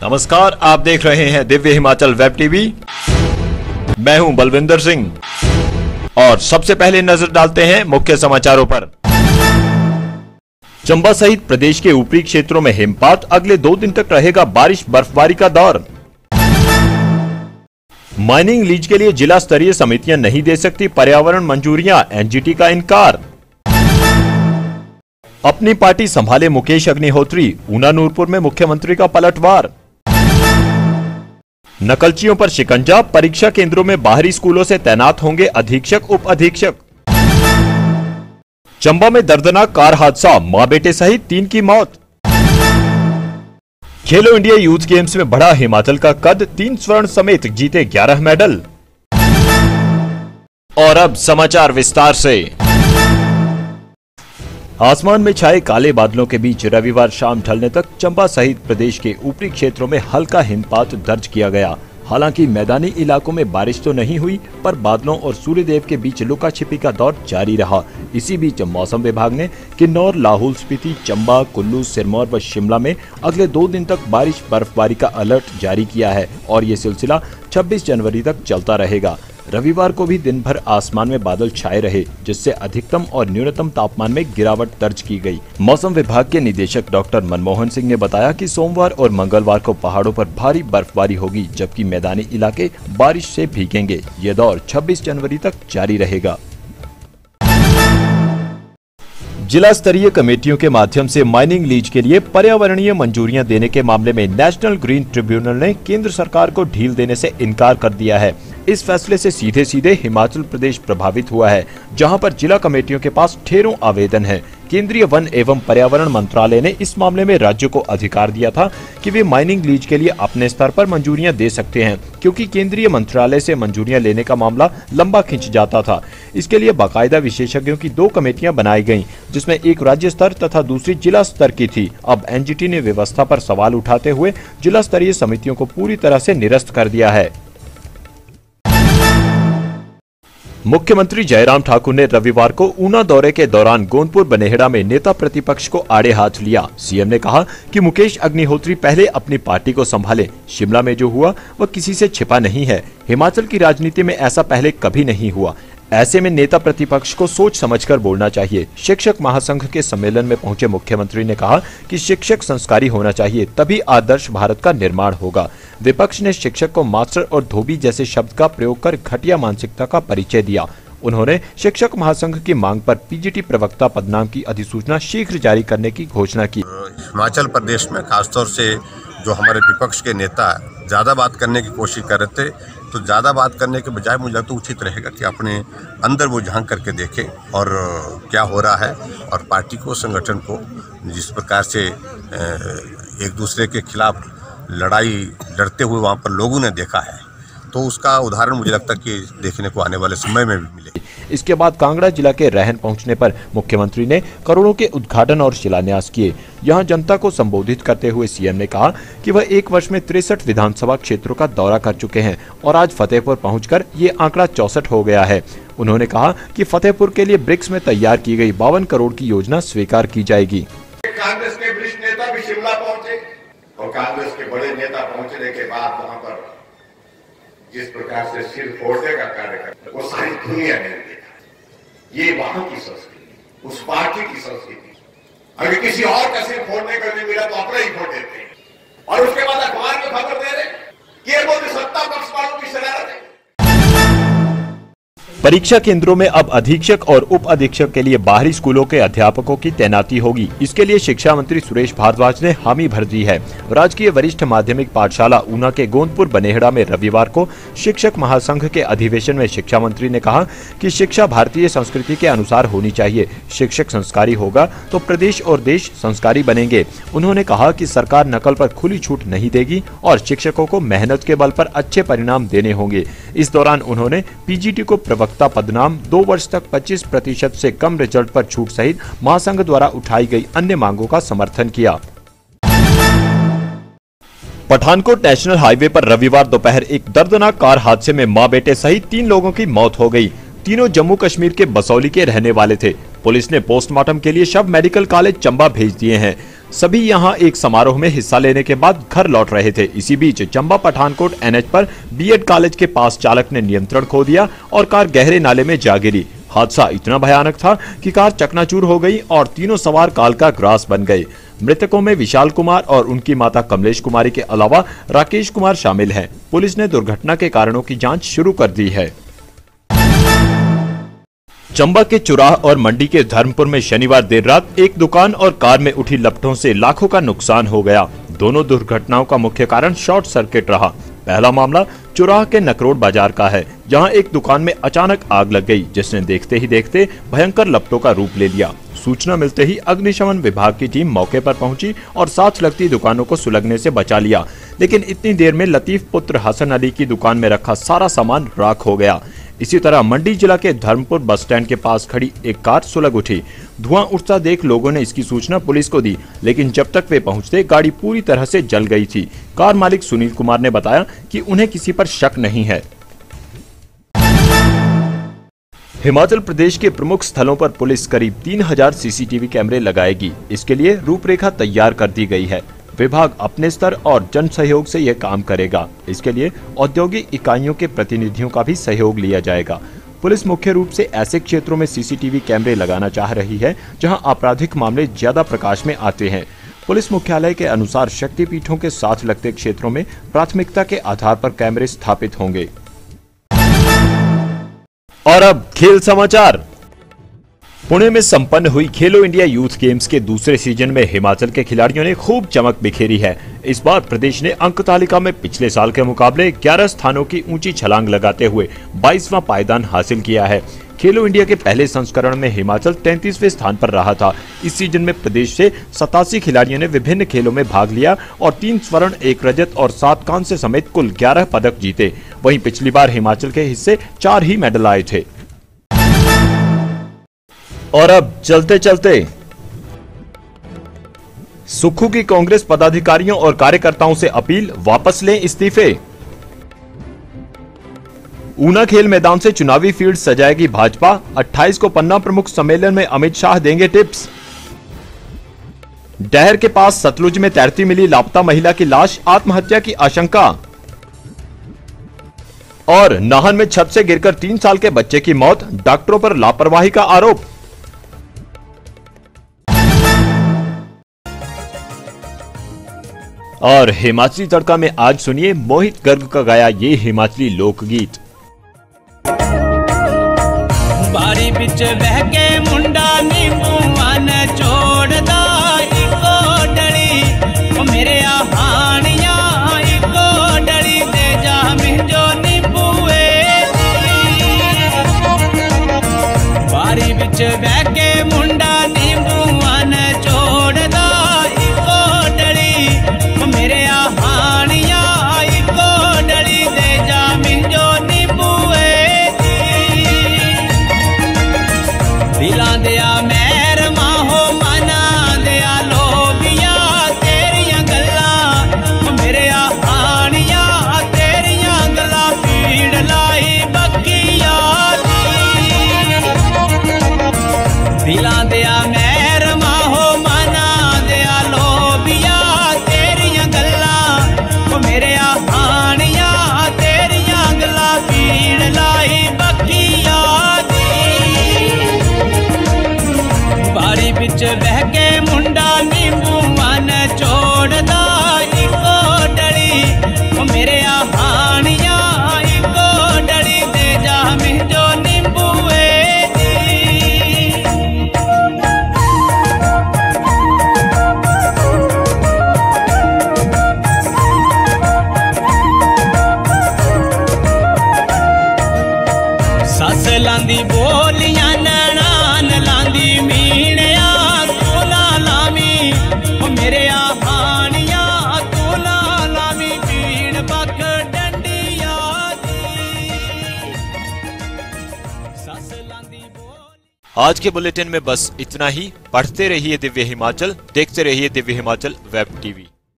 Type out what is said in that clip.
नमस्कार, आप देख रहे हैं दिव्य हिमाचल वेब टीवी। मैं हूं बलविंदर सिंह और सबसे पहले नजर डालते हैं मुख्य समाचारों पर। चंबा सहित प्रदेश के ऊपरी क्षेत्रों में हिमपात, अगले 2 दिन तक रहेगा बारिश बर्फबारी का दौर। माइनिंग लीज के लिए जिला स्तरीय समितियां नहीं दे सकती पर्यावरण मंजूरियां, एनजीटी का इनकार। अपनी पार्टी संभाले मुकेश अग्निहोत्री, ऊना नूरपुर में मुख्यमंत्री का पलटवार। नकलचियों पर शिकंजा, परीक्षा केंद्रों में बाहरी स्कूलों से तैनात होंगे अधीक्षक उप अधीक्षक। चंबा में दर्दनाक कार हादसा, मां बेटे सहित 3 की मौत। खेलो इंडिया यूथ गेम्स में बढ़ा हिमाचल का कद, 3 स्वर्ण समेत जीते 11 मेडल। और अब समाचार विस्तार से। आसमान में छाए काले बादलों के बीच रविवार शाम ढलने तक चंबा सहित प्रदेश के ऊपरी क्षेत्रों में हल्का हिमपात दर्ज किया गया। हालांकि मैदानी इलाकों में बारिश तो नहीं हुई, पर बादलों और सूर्यदेव के बीच लुका छिपी का दौर जारी रहा। इसी बीच मौसम विभाग ने किन्नौर, लाहौल स्पीति, चंबा, कुल्लू, सिरमौर व शिमला में अगले 2 दिन तक बारिश बर्फबारी का अलर्ट जारी किया है और ये सिलसिला 26 जनवरी तक चलता रहेगा। रविवार को भी दिन भर आसमान में बादल छाए रहे, जिससे अधिकतम और न्यूनतम तापमान में गिरावट दर्ज की गई। मौसम विभाग के निदेशक डॉक्टर मनमोहन सिंह ने बताया कि सोमवार और मंगलवार को पहाड़ों पर भारी बर्फबारी होगी, जबकि मैदानी इलाके बारिश से भीगेंगे। ये दौर 26 जनवरी तक जारी रहेगा। जिला स्तरीय कमेटियों के माध्यम से माइनिंग लीज के लिए पर्यावरणीय मंजूरियां देने के मामले में नेशनल ग्रीन ट्रिब्यूनल ने केंद्र सरकार को ढील देने से इनकार कर दिया है। इस फैसले से सीधे सीधे हिमाचल प्रदेश प्रभावित हुआ है, जहां पर जिला कमेटियों के पास ढेरों आवेदन हैं। केंद्रीय वन एवं पर्यावरण मंत्रालय ने इस मामले में राज्यों को अधिकार दिया था कि वे माइनिंग लीज के लिए अपने स्तर पर मंजूरियां दे सकते हैं, क्योंकि केंद्रीय मंत्रालय से मंजूरियां लेने का मामला लंबा खिंच जाता था। इसके लिए बाकायदा विशेषज्ञों की 2 कमेटियां बनाई गईं, जिसमें एक राज्य स्तर तथा दूसरी जिला स्तर की थी। अब एनजीटी ने व्यवस्था पर सवाल उठाते हुए जिला स्तरीय समितियों को पूरी तरह से निरस्त कर दिया है। मुख्यमंत्री जयराम ठाकुर ने रविवार को ऊना दौरे के दौरान गोंदपुर बनेहड़ा में नेता प्रतिपक्ष को आड़े हाथ लिया। सीएम ने कहा कि मुकेश अग्निहोत्री पहले अपनी पार्टी को संभाले। शिमला में जो हुआ वह किसी से छिपा नहीं है। हिमाचल की राजनीति में ऐसा पहले कभी नहीं हुआ। ऐसे में नेता प्रतिपक्ष को सोच समझकर बोलना चाहिए। शिक्षक महासंघ के सम्मेलन में पहुंचे मुख्यमंत्री ने कहा कि शिक्षक संस्कारी होना चाहिए, तभी आदर्श भारत का निर्माण होगा। विपक्ष ने शिक्षक को मास्टर और धोबी जैसे शब्द का प्रयोग कर घटिया मानसिकता का परिचय दिया। उन्होंने शिक्षक महासंघ की मांग पर पीजीटी प्रवक्ता पदनाम की अधिसूचना शीघ्र जारी करने की घोषणा की। हिमाचल प्रदेश में खासतौर से जो हमारे विपक्ष के नेता ज्यादा बात करने की कोशिश कर रहे थे, तो ज़्यादा बात करने के बजाय मुझे तो उचित रहेगा कि अपने अंदर वो झांक करके देखें और क्या हो रहा है, और पार्टी को, संगठन को जिस प्रकार से एक दूसरे के खिलाफ लड़ाई लड़ते हुए वहाँ पर लोगों ने देखा है, तो उसका उदाहरण मुझे लगता है कि देखने को आने वाले समय में भी मिलेगा। इसके बाद कांगड़ा जिला के रहन पहुंचने पर मुख्यमंत्री ने करोड़ों के उद्घाटन और शिलान्यास किए। यहां जनता को संबोधित करते हुए सीएम ने कहा कि वह 1 वर्ष में 63 विधानसभा क्षेत्रों का दौरा कर चुके हैं और आज फतेहपुर पहुंचकर ये आंकड़ा 64 हो गया है। उन्होंने कहा कि फतेहपुर के लिए ब्रिक्स में तैयार की गई 52 करोड़ की योजना स्वीकार की जाएगी। कांग्रेस के वरिष्ठ नेता भी शिमला पहुंचे और कांग्रेस के बड़े नेता पहुंचने के बाद वहां पर जिस प्रकार से सिर फोड़ने का कार्य करते, वो सारी दुनिया ने देखा। ये वहां की संस्कृति, उस पार्टी की संस्कृति। अगर किसी और का सिर फोड़ने का नहीं मिला तो अपना ही फोड़ देते हैं, और उसके बाद अखबार में खबर दे रहे कि ये बोलते सत्ता पक्ष वालों की शरारत है। परीक्षा केंद्रों में अब अधीक्षक और उप अधीक्षक के लिए बाहरी स्कूलों के अध्यापकों की तैनाती होगी। इसके लिए शिक्षा मंत्री सुरेश भारद्वाज ने हामी भर दी है। राजकीय वरिष्ठ माध्यमिक पाठशाला ऊना के गोंदपुर बनेहड़ा में रविवार को शिक्षक महासंघ के अधिवेशन में शिक्षा मंत्री ने कहा कि शिक्षा भारतीय संस्कृति के अनुसार होनी चाहिए। शिक्षक संस्कारी होगा तो प्रदेश और देश संस्कारी बनेंगे। उन्होंने कहा कि सरकार नकल पर खुली छूट नहीं देगी और शिक्षकों को मेहनत के बल पर अच्छे परिणाम देने होंगे। इस दौरान उन्होंने पीजीटी को प्रवक्ता पदनाम, 2 वर्ष तक 25% से कम रिजल्ट पर छूट सहित महासंघ द्वारा उठाई गई अन्य मांगों का समर्थन किया। पठानकोट नेशनल हाईवे पर रविवार दोपहर एक दर्दनाक कार हादसे में मां बेटे सहित 3 लोगों की मौत हो गई। तीनों जम्मू कश्मीर के बसौली के रहने वाले थे। पुलिस ने पोस्टमार्टम के लिए शव मेडिकल कॉलेज चंबा भेज दिए हैं। सभी यहां एक समारोह में हिस्सा लेने के बाद घर लौट रहे थे। इसी बीच चंबा पठानकोट एनएच पर बीएड कॉलेज के पास चालक ने नियंत्रण खो दिया और कार गहरे नाले में जा गिरी। हादसा इतना भयानक था कि कार चकनाचूर हो गई और तीनों सवार काल का ग्रास बन गए। मृतकों में विशाल कुमार और उनकी माता कमलेश कुमारी के अलावा राकेश कुमार शामिल हैं। पुलिस ने दुर्घटना के कारणों की जांच शुरू कर दी है। चंबा के चुराह और मंडी के धर्मपुर में शनिवार देर रात एक दुकान और कार में उठी लपटों से लाखों का नुकसान हो गया। दोनों दुर्घटनाओं का मुख्य कारण शॉर्ट सर्किट रहा। पहला मामला चुराह के नकरोड बाजार का है, जहां एक दुकान में अचानक आग लग गई, जिसने देखते ही देखते भयंकर लपटों का रूप ले लिया। सूचना मिलते ही अग्निशमन विभाग की टीम मौके पर पहुंची और साथ लगती दुकानों को सुलगने से बचा लिया, लेकिन इतनी देर में लतीफ पुत्र हसन अली की दुकान में रखा सारा सामान राख हो गया। इसी तरह मंडी जिला के धर्मपुर बस स्टैंड के पास खड़ी एक कार सुलग उठी। धुआं उठता देख लोगों ने इसकी सूचना पुलिस को दी, लेकिन जब तक वे पहुंचते गाड़ी पूरी तरह से जल गई थी। कार मालिक सुनील कुमार ने बताया कि उन्हें किसी पर शक नहीं है। हिमाचल प्रदेश के प्रमुख स्थलों पर पुलिस करीब 3000 सीसीटीवी कैमरे लगाएगी। इसके लिए रूपरेखा तैयार कर दी गई है। विभाग अपने स्तर और जन सहयोग से यह काम करेगा। इसके लिए औद्योगिक इकाइयों के प्रतिनिधियों का भी सहयोग लिया जाएगा। पुलिस मुख्य रूप से ऐसे क्षेत्रों में सीसीटीवी कैमरे लगाना चाह रही है जहां आपराधिक मामले ज्यादा प्रकाश में आते हैं। पुलिस मुख्यालय के अनुसार शक्तिपीठों के साथ लगते क्षेत्रों में प्राथमिकता के आधार पर कैमरे स्थापित होंगे। और अब खेल समाचार। पुणे में संपन्न हुई खेलो इंडिया यूथ गेम्स के दूसरे सीजन में हिमाचल के खिलाड़ियों ने खूब चमक बिखेरी है। इस बार प्रदेश ने अंक तालिका में पिछले साल के मुकाबले 11 स्थानों की ऊंची छलांग लगाते हुए 22वां पायदान हासिल किया है। खेलो इंडिया के पहले संस्करण में हिमाचल 33वें स्थान पर रहा था। इस सीजन में प्रदेश से 87 खिलाड़ियों ने विभिन्न खेलों में भाग लिया और 3 स्वर्ण, 1 रजत और 7 कांस्य समेत कुल 11 पदक जीते। वहीं पिछली बार हिमाचल के हिस्से 4 ही मेडल आए थे। और अब चलते चलते सुक्खू की कांग्रेस पदाधिकारियों और कार्यकर्ताओं से अपील, वापस लें इस्तीफे। ऊना खेल मैदान से चुनावी फील्ड सजाएगी भाजपा। 28 को पन्ना प्रमुख सम्मेलन में अमित शाह देंगे टिप्स। डहर के पास सतलुज में तैरती मिली लापता महिला की लाश, आत्महत्या की आशंका। और नाहन में छत से गिरकर 3 साल के बच्चे की मौत, डॉक्टरों पर लापरवाही का आरोप। और हिमाचली तड़का में आज सुनिए मोहित गर्ग का गाया ये हिमाचली लोकगीत। बारी बिच बह के मुंडा नींबू वन छोड़दा इको डली, ओ मेरे हानिया इको डली दे जा मिंजो नींबूए। बारी बिच बह के मुंडा नींबू वन छोड़दा इको डली, ओ मेरे हानिया इको डली दे जा मिंजो नींबूए। दिलां दिया मैर माहो मना दिया लोबिया तेरियां गल्लां, मेरे हानिया तेरियां गल्लां पीड़ लाई बकिया दी। दिलां दिया मैर माहो मना दिया लोबिया तेरियां गल्लां, मेरे हानिया तेरियां गल्लां पीड़ लाई बकिया दी। बारी बिच बह के मुंडा नींबू वन छोड़दा इको डली, ओ मेरे हानिया इको डली दे जा मिंजो नींबूए दी। सस लांदी बोलियां नैनान लांदी मीणिया तू ना लामी, ओ मेरे हानिया तू ना लामी पीड़ बक डंडिया दी। सस लांदी बोल। आज के बुलेटिन में बस इतना ही। पढ़ते रहिए दिव्य हिमाचल, देखते रहिए दिव्य हिमाचल वेब टीवी।